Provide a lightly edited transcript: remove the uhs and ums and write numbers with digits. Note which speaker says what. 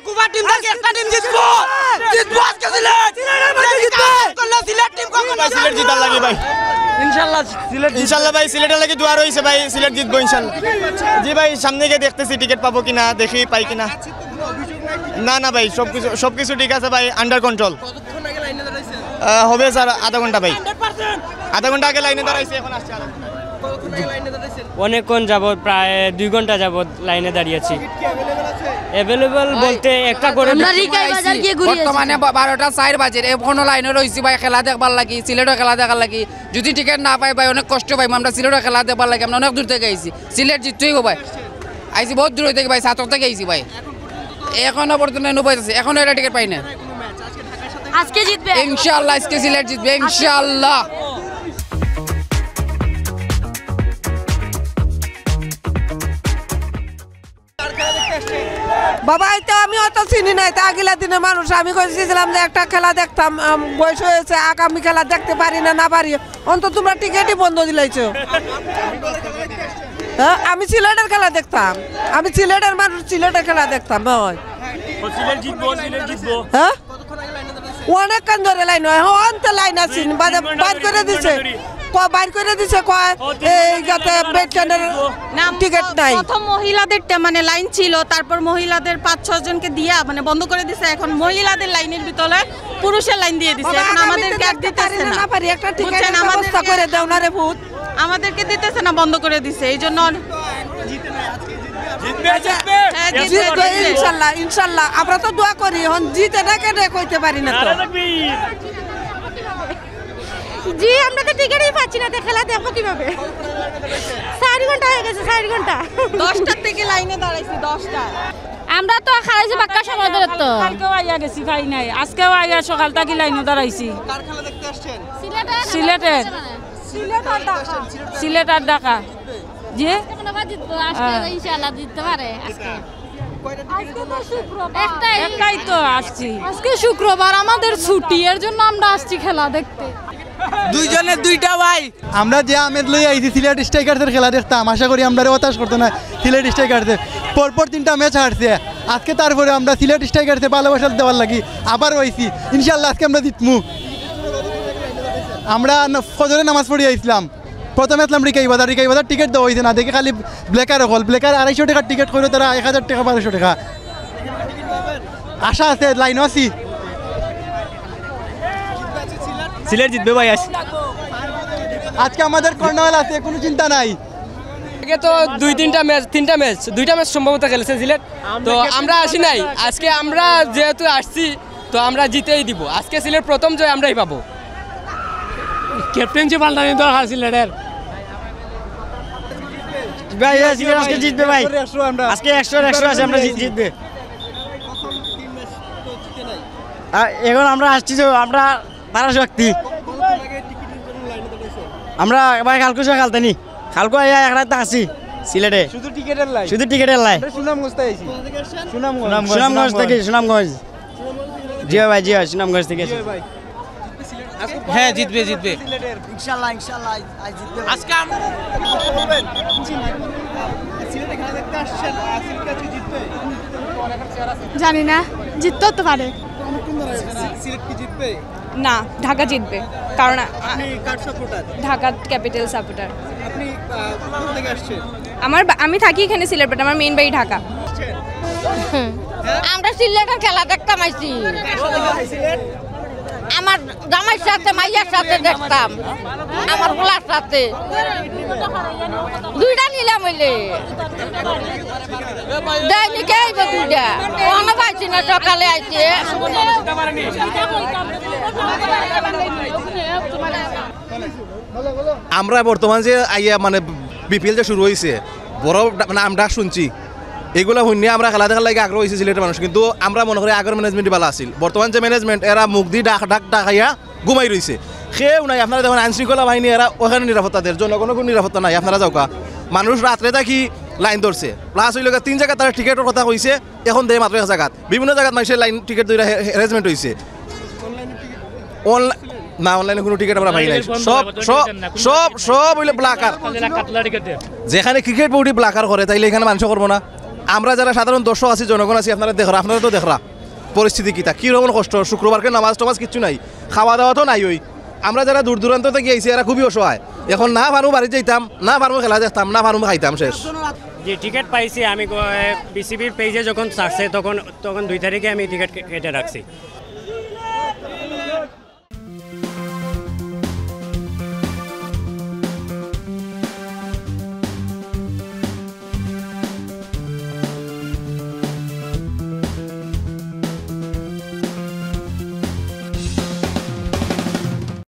Speaker 1: Quba team থেকে একটা team জিতবো আজকে সিলেট সিলেট টিম কখনো সিলেট জিতার লাগে ভাই ইনশাআল্লাহ ভাই সিলেটের লাগে দোয়া রইছে ভাই সিলেট জিতবো ইনশাআল্লাহ জি ভাই সামনে গিয়ে দেখতেছি টিকিট পাবো কিনা দেখি পাই কিনা না ভাই সবকিছু ঠিক আছে ভাই আন্ডার কন্ট্রোল হবে স্যার আধা ঘন্টা ভাই আধা ঘন্টা আগে লাইনে দাঁড়াইছি এখন আসছে
Speaker 2: অনেকক্ষণ যাবত প্রায় 2 ঘন্টা যাবত লাইনে দাঁড়িয়েছি অ্যাভেলেবল বলতে একটা করে
Speaker 3: বর্তমানে 12টা 4 বাজে এখনো লাইনে রইছি ভাই খেলা দেখবার লাগি সিলেটও খেলা দেখার লাগি যদি টিকিট না পাই ভাই অনেক কষ্ট পাই আমরা সিলেটও খেলা দেখবার লাগি আমরা অনেক দূর থেকে আইছি সিলেট জিততেই ভাই আইছি বহুত দূর থেকে ভাই সাতক থেকে আইছি ভাই এখনো পর্যন্ত নো পাইছে এখনো এটা টিকিট পাই না
Speaker 4: আজকে জিতবে
Speaker 3: ইনশাআল্লাহ আজকে সিলেট জিতবে ইনশাআল্লাহ
Speaker 5: বাবা এই তো আমি অত চিনি নাই তা আগিলা দিনের মানুষ আমি কইছিলাম যে একটা খেলা দেখতাম বয়স হয়েছে আগামী খেলা দেখতে পারি না পারি অন্তত তোমরা টিকিটই বন্ধ দিলাইছো হ্যাঁ আমি সিলেটের খেলা দেখতাম আমি সিলেটের মানুষ সিলেটের খেলা দেখতাম
Speaker 2: সিলেট জিতবো
Speaker 5: হ্যাঁ অনেক কান ধরে লাইন হয় অন্ত লাইন আছে বাইর করে দিছে বাইর করে দিছে কয় এই যাতে বেডকানের টিকিট নাই
Speaker 4: প্রথম মহিলাদের মানে লাইন ছিল তারপর মহিলাদের 5-6 জনকে দিয়া মানে বন্ধ করে দিছে এখন মহিলাদের লাইনের ভিতরে পুরুষের লাইন দিয়ে দিছে এখন আমাদেরকে আর দিতেছে না
Speaker 5: পারি একটা টিকিটের ব্যবস্থা করে দাও না রে ভূত
Speaker 4: আমাদেরকে দিতেছে না বন্ধ করে দিছে এইজন্য
Speaker 5: জিতবে ইনশাআল্লাহ ইনশাআল্লাহ আমরা তো দোয়া করি এখন জিতে না কেন কইতে পারি না তো
Speaker 4: জি আমরা তো টিকিটই পাচ্ছি না খেলা দেখবো কিভাবে 4 ঘন্টা হয়ে গেছে 4 ঘন্টা 10টা থেকে লাইনে দাঁড়াইছি 10টা
Speaker 6: আমরা তো খাইছি বাক্কা সময় ধরে তো
Speaker 7: কালকেও আইয়া গেছি ভাই নাই আজকেও আইয়া সকাল থেকে লাইনে দাঁড়াইছি
Speaker 1: কার খেলা দেখতে আসছেন
Speaker 7: সিলেট আর ঢাকা জি
Speaker 6: ইনশাআল্লাহ জিততে পারে
Speaker 7: একটাই তো আসছি
Speaker 6: আজকে শুক্রবার আমাদের ছুটি এর জন্য আমরা আসছি খেলা দেখতে
Speaker 1: দুইজনের দুইটা ভাই
Speaker 8: আমরা যে আমেদ লই আইছি সিলেট স্ট্রাইকারদের খেলা দেখতাম আশা করি আমরা হতাশ করতো না সিলেট স্ট্রাইকারদের পরপর 3টা ম্যাচ হারছে আজকে তারপরে আমরা সিলেট স্ট্রাইকারদের ভালোবাসা দেওয়ার লাগি আবার হইছি ইনশাআল্লাহ আজকে আমরা জিতমু আমরা ফজরে নামাজ পড়ি আইছিলাম প্রথমে আসলাম রিকাই বাজার টিকিট দেওয়া হয়েছে না দেখে খালি ব্লেকার হল ব্লেকার 250 টাকার টিকিট করে তারা 1000 টাকা 1200 টাকা আশা আছে লাইন আছি
Speaker 2: সিলেট জিতবে ভাই
Speaker 8: আজকে আমাদের কর্নাল আছে কোনো চিন্তা নাই
Speaker 3: আগে তো 2-3টা ম্যাচ 2টা ম্যাচ সম্ভবত খেলেছে সিলেট তো আমরা আসি নাই আজকে আমরা যেহেতু আসছি তো আমরা জিতেই দিব আজকে সিলেট প্রথম জয় আমরাই পাবো
Speaker 2: ক্যাপ্টেনশিপ পাল্টানি দরকার সিলেটের
Speaker 1: ভাই সিলেট আজকে জিতবে ভাই আজকে 100 আছে আমরা জিতবে এখন আমরা আসছি যে আমরা পারা শক্তি আমরা ভাই কালকে খেলতে নি কালকে এক রাত আসি সিলেটে শুধু টিকিটের লাই সুনামগঞ্জ থেকে সুনামগঞ্জ জি ভাই জি সুনামগঞ্জ থেকে
Speaker 2: হ্যাঁ জিতবে
Speaker 1: ইনশাআল্লাহ আজকে
Speaker 6: জানি না জিততেও তো পারে
Speaker 1: সিলেট কি জিতবে
Speaker 4: না ঢাকা জিতবে কারণ
Speaker 1: আপনি কার সাপোর্টার
Speaker 4: ঢাকা ক্যাপিটাল সাপোর্টার
Speaker 1: আপনি কোথা থেকে আসছেন
Speaker 4: আমি থাকি এখানে সিলেট বাট আমার মেইন বাড়ি ঢাকা
Speaker 6: আমরা সিলেটের খেলা দেখতাম আইছি আমার জামাইর সাথে মাইয়ার সাথে দেখতাম আমার গোলার সাথে 2টা নিলাম হইলে দৈনিক আইব 2টা কোনো পাইছি না সকালে আইছে
Speaker 9: আমরা বর্তমান যে আইয়া মানে বিপিএল যে শুরু হয়েছে বড় মানে আমরা শুনছি এগুলো শুনিয়ে আমরা খেলা দেখার লাগে আগ্রহ হয়েছে সিলেটের মানুষ কিন্তু আমরা মনে করি আগের ম্যানেজমেন্ট ভালো আছিল বর্তমান যে ম্যানেজমেন্ট এরা মুখ দিয়ে ডাকাইয়া ঘুমাই রয়েছে সেও নাই আপনারা দেখুন আইন শৃঙ্খলা বাহিনী এরা ওখানে নিরাপত্তাদের জনগণের কোনো নিরাপত্তা নাই আপনারা যাওকা মানুষ রাত্রে থাকি লাইন ধরছে প্লাস হইল 3 জায়গায় তারা টিকেটের কথা কইছে এখন দেয় মাত্র 1 জায়গাত বিভিন্ন জায়গাত মানুষের লাইন টিকেট ধরে হ্যারাসমেন্ট হয়েছে না অনলাইনে কোনো টিকিট আমরা পাই নাই সব হইলে ব্লাকার যেখানে ক্রিকেট বোর্ডে ব্লাকার করে তাইলে এখানে মানুষ করবো না আমরা যারা সাধারণ দর্শক আছি জনগণ আছি আপনারা তো দেখরা পরিস্থিতি কী তা কীরকম কষ্ট শুক্রবারকে নামাজ টামাজ কিচ্ছু নাই খাওয়া দাওয়া তো নাই ওই আমরা যারা দূর দূরান্ত থেকে আইছি এরা খুবই অসহায় এখন না পারবো বাড়ি যাইতাম না পারবো খেলা দেখতাম না পারবো খাইতাম শেষ
Speaker 2: যে টিকিট পাইছি আমি বিসিবির পেজে যখন ছাড়ছে তখন 2 তারিখে আমি টিকিট কেটে রাখছি